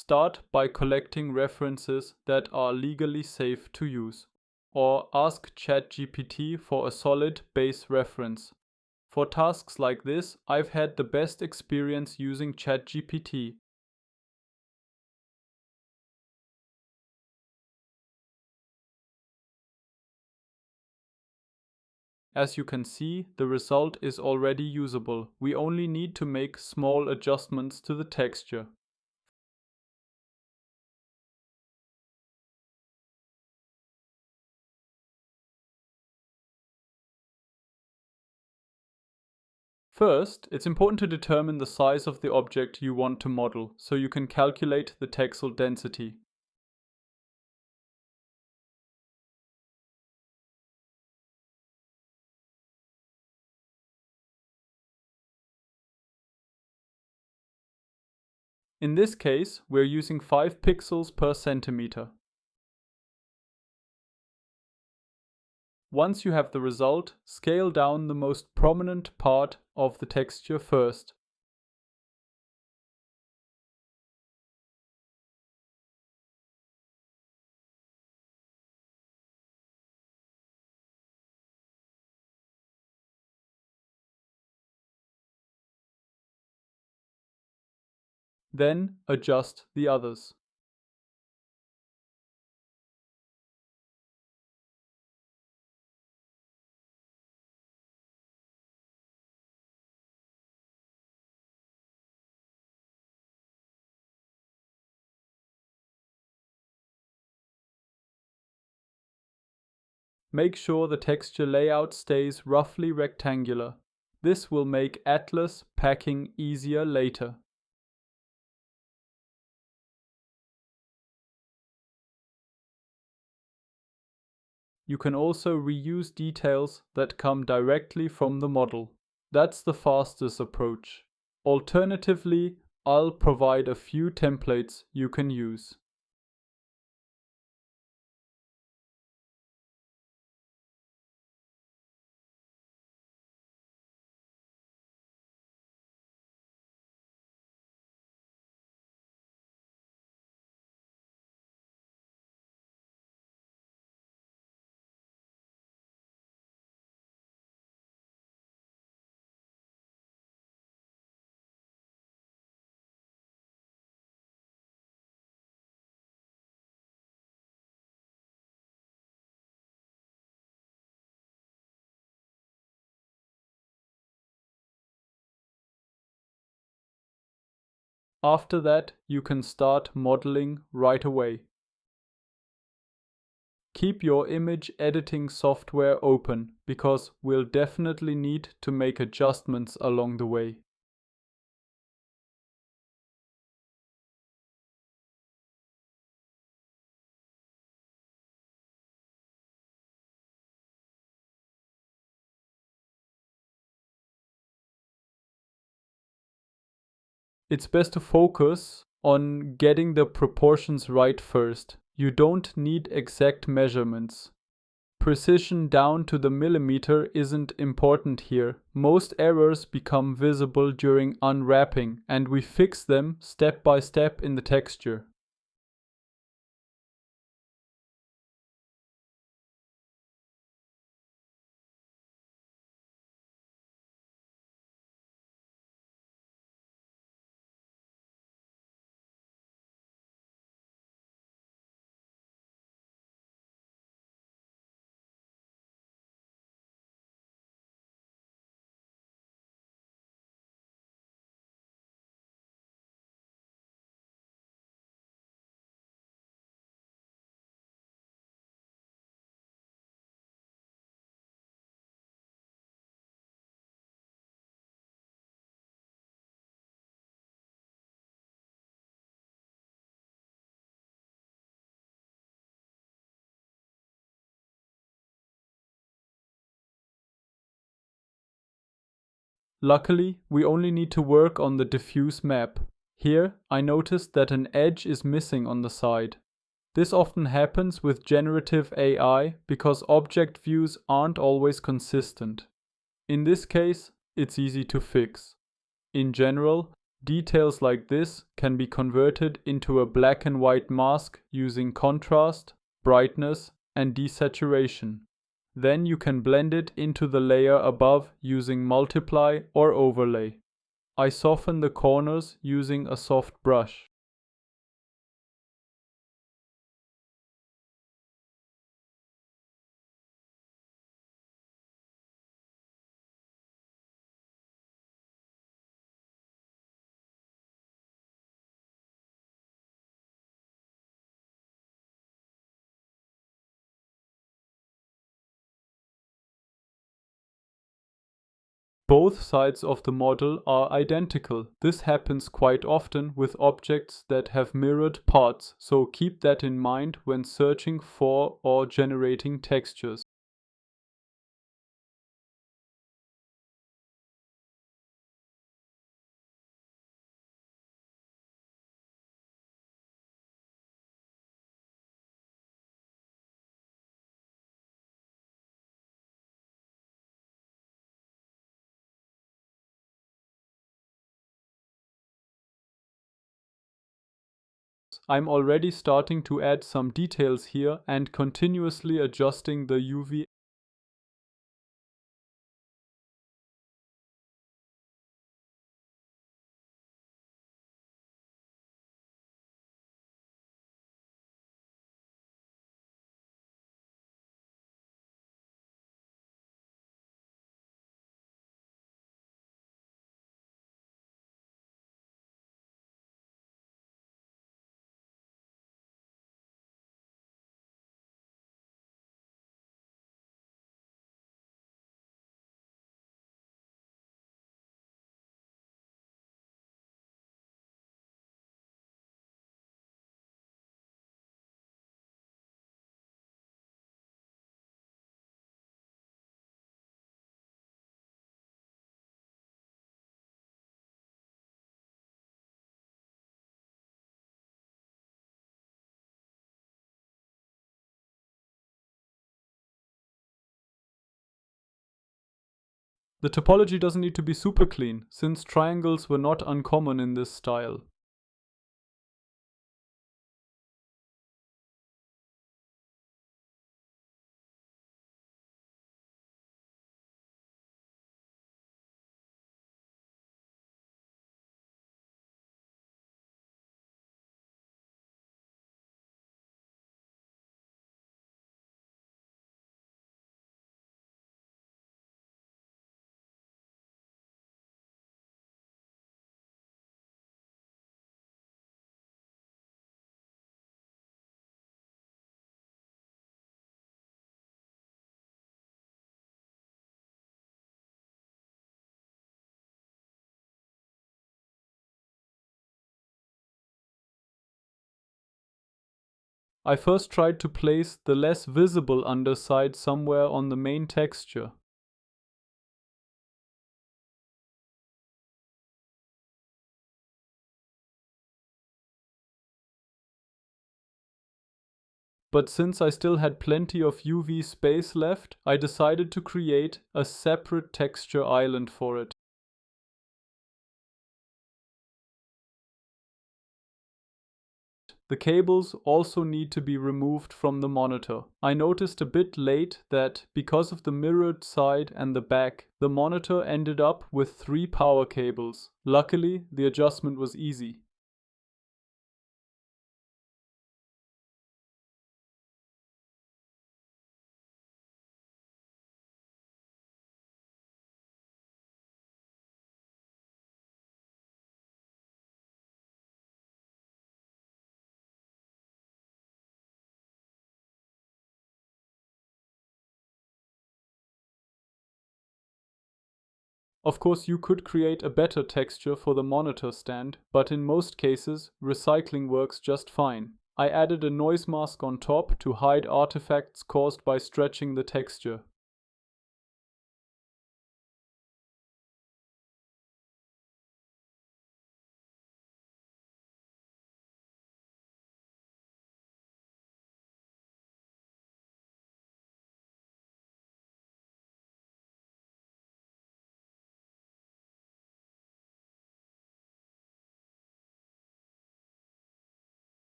start by collecting references that are legally safe to use, or ask ChatGPT for a solid base reference. For tasks like this, I've had the best experience using ChatGPT. As you can see, the result is already usable. We only need to make small adjustments to the texture. First, it's important to determine the size of the object you want to model, so you can calculate the texel density. In this case, we're using 5 pixels per centimeter. Once you have the result, scale down the most prominent part of the texture first. Then adjust the others. Make sure the texture layout stays roughly rectangular. This will make Atlas packing easier later. You can also reuse details that come directly from the model. That's the fastest approach. Alternatively, I'll provide a few templates you can use. After that, you can start modeling right away. Keep your image editing software open, because we'll definitely need to make adjustments along the way. It's best to focus on getting the proportions right first. You don't need exact measurements. Precision down to the millimeter isn't important here. Most errors become visible during unwrapping, and we fix them step by step in the texture. Luckily, we only need to work on the diffuse map. Here, I noticed that an edge is missing on the side. This often happens with generative AI because object views aren't always consistent. In this case, it's easy to fix. In general, Details like this can be converted into a black and white mask using contrast, brightness, and desaturation. Then you can blend it into the layer above using multiply or overlay. I soften the corners using a soft brush. Both sides of the model are identical. This happens quite often with objects that have mirrored parts, so keep that in mind when searching for or generating textures. I'm already starting to add some details here and continuously adjusting the UV. The topology doesn't need to be super clean, since triangles were not uncommon in this style. I first tried to place the less visible underside somewhere on the main texture. But since I still had plenty of UV space left, I decided to create a separate texture island for it. The cables also need to be removed from the monitor. I noticed a bit late that because of the mirrored side and the back, the monitor ended up with 3 power cables. Luckily, the adjustment was easy. Of course, you could create a better texture for the monitor stand, but in most cases, recycling works just fine. I added a noise mask on top to hide artifacts caused by stretching the texture.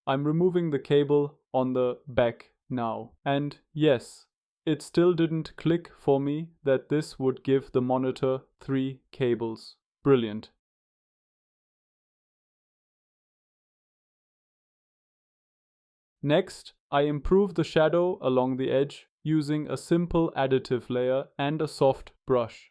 I'm removing the cable on the back now. And yes, it still didn't click for me that this would give the monitor 3 cables. Brilliant. Next, I improve the shadow along the edge using a simple additive layer and a soft brush.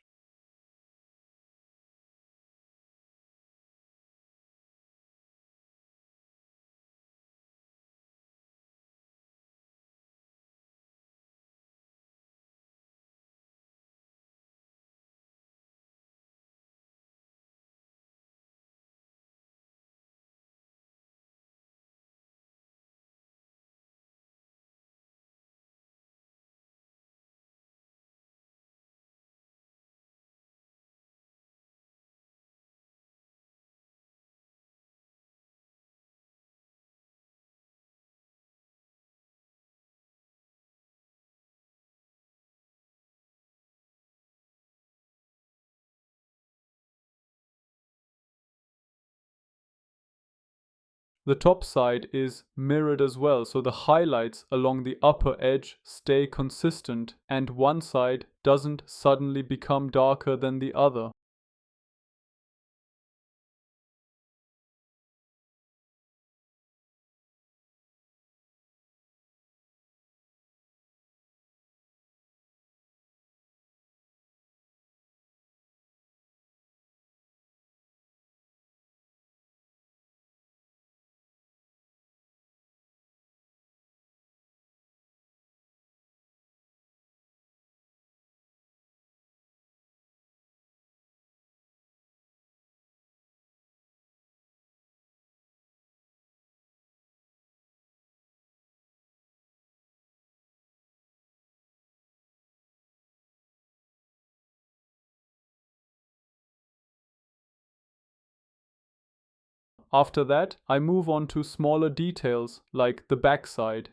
The top side is mirrored as well, so the highlights along the upper edge stay consistent and one side doesn't suddenly become darker than the other. After that, I move on to smaller details like the backside.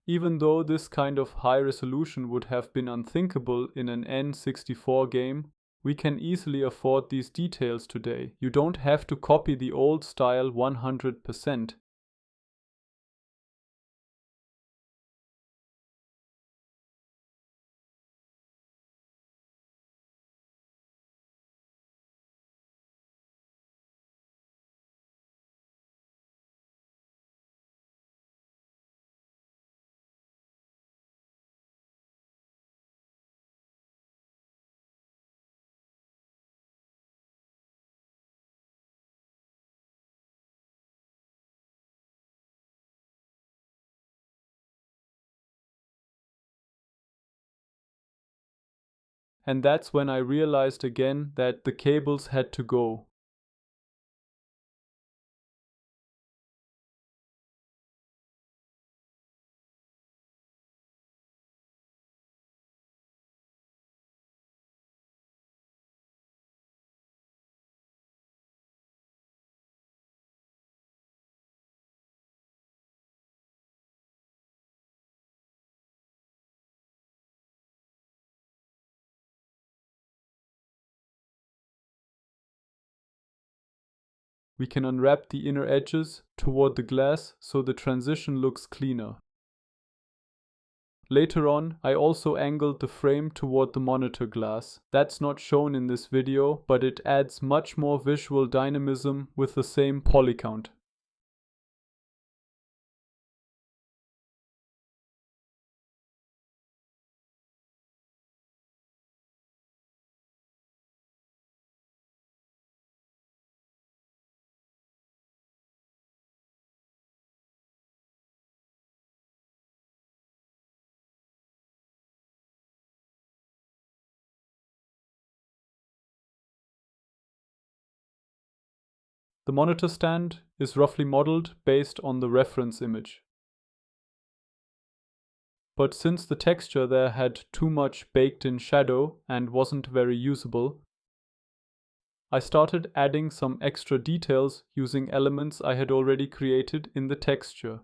Even though this kind of high resolution would have been unthinkable in an N64 game, we can easily afford these details today. You don't have to copy the old style 100%. And that's when I realized again that the cables had to go. We can unwrap the inner edges toward the glass so the transition looks cleaner. Later on, I also angled the frame toward the monitor glass. That's not shown in this video, but it adds much more visual dynamism with the same poly count. The monitor stand is roughly modeled based on the reference image. But since the texture there had too much baked-in shadow and wasn't very usable, I started adding some extra details using elements I had already created in the texture.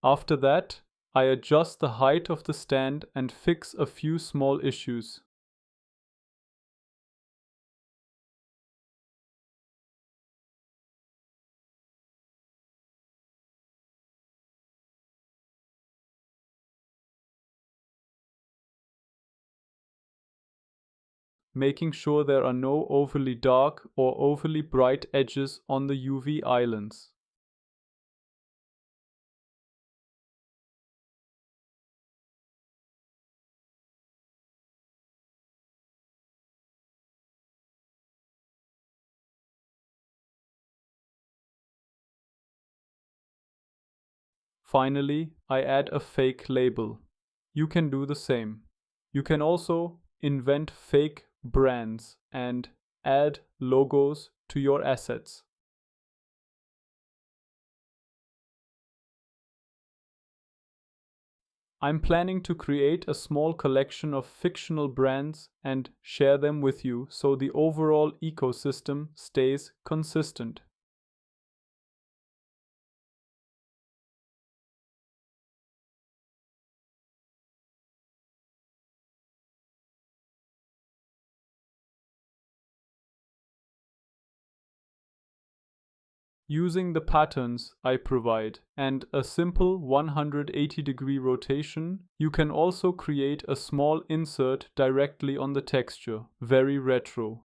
After that, I adjust the height of the stand and fix a few small issues. Making sure there are no overly dark or overly bright edges on the UV islands. Finally, I add a fake label. You can do the same. You can also invent fake brands and add logos to your assets. I'm planning to create a small collection of fictional brands and share them with you so the overall ecosystem stays consistent. Using the patterns I provide and a simple 180-degree rotation, you can also create a small insert directly on the texture. Very retro.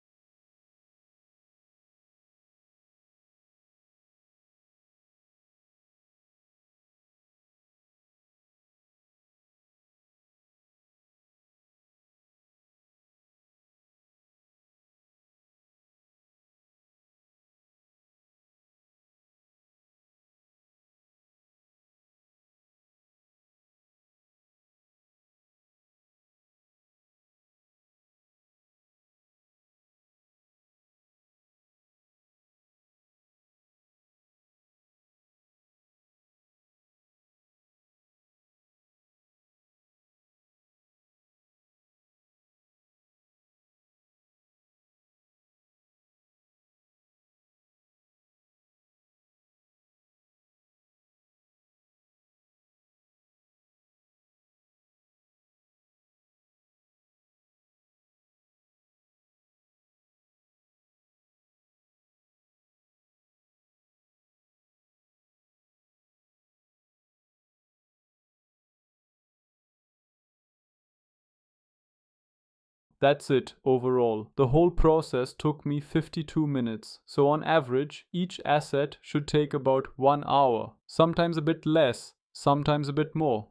That's it overall. The whole process took me 52 minutes. So on average, each asset should take about 1 hour. Sometimes a bit less, sometimes a bit more.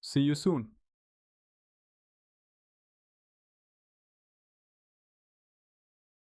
See you soon.